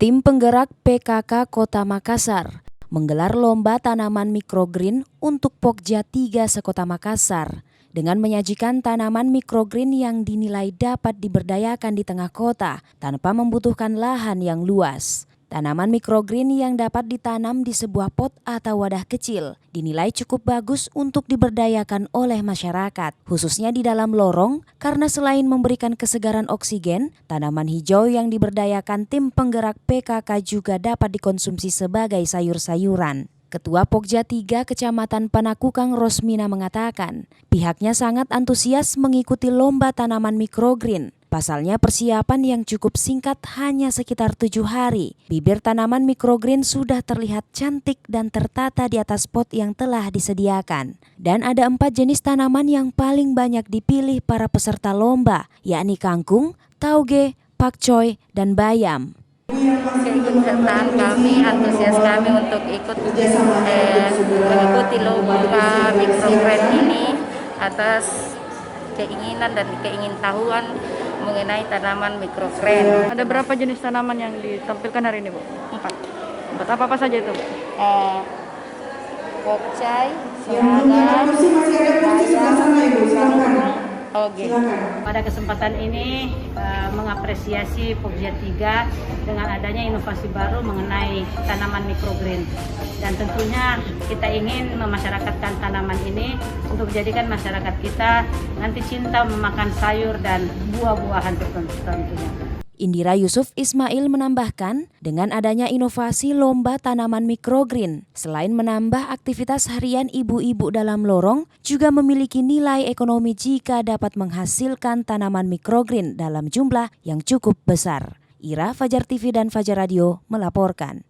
Tim penggerak PKK Kota Makassar menggelar lomba tanaman microgreen untuk Pokja 3 sekota Makassar dengan menyajikan tanaman microgreen yang dinilai dapat diberdayakan di tengah kota tanpa membutuhkan lahan yang luas. Tanaman microgreen yang dapat ditanam di sebuah pot atau wadah kecil dinilai cukup bagus untuk diberdayakan oleh masyarakat, khususnya di dalam lorong, karena selain memberikan kesegaran oksigen, tanaman hijau yang diberdayakan tim penggerak PKK juga dapat dikonsumsi sebagai sayur-sayuran. Ketua Pokja 3 Kecamatan Panakukang Rosmina mengatakan, pihaknya sangat antusias mengikuti lomba tanaman microgreen. Pasalnya persiapan yang cukup singkat hanya sekitar 7 hari. Bibir tanaman microgreen sudah terlihat cantik dan tertata di atas pot yang telah disediakan. Dan ada 4 jenis tanaman yang paling banyak dipilih para peserta lomba, yakni kangkung, tauge, pakcoy, dan bayam. Keikutsertaan kami, antusias kami untuk mengikuti lomba microgreen ini atas keinginan dan keingintahuan mengenai tanaman microgreen. Ada berapa jenis tanaman yang ditampilkan hari ini, Bu? 4. Apa saja itu, Bu? Pokcai, selada, oke. Pada kesempatan ini mengapresiasi Pokja 3 dengan adanya inovasi baru mengenai tanaman microgreen. Dan tentunya kita ingin memasyarakatkan tanaman ini untuk menjadikan masyarakat kita nanti cinta memakan sayur dan buah-buahan tertentu tentunya. Indira Yusuf Ismail menambahkan, dengan adanya inovasi lomba tanaman microgreen, selain menambah aktivitas harian ibu-ibu dalam lorong, juga memiliki nilai ekonomi jika dapat menghasilkan tanaman microgreen dalam jumlah yang cukup besar. Ira, Fajar TV dan Fajar Radio melaporkan.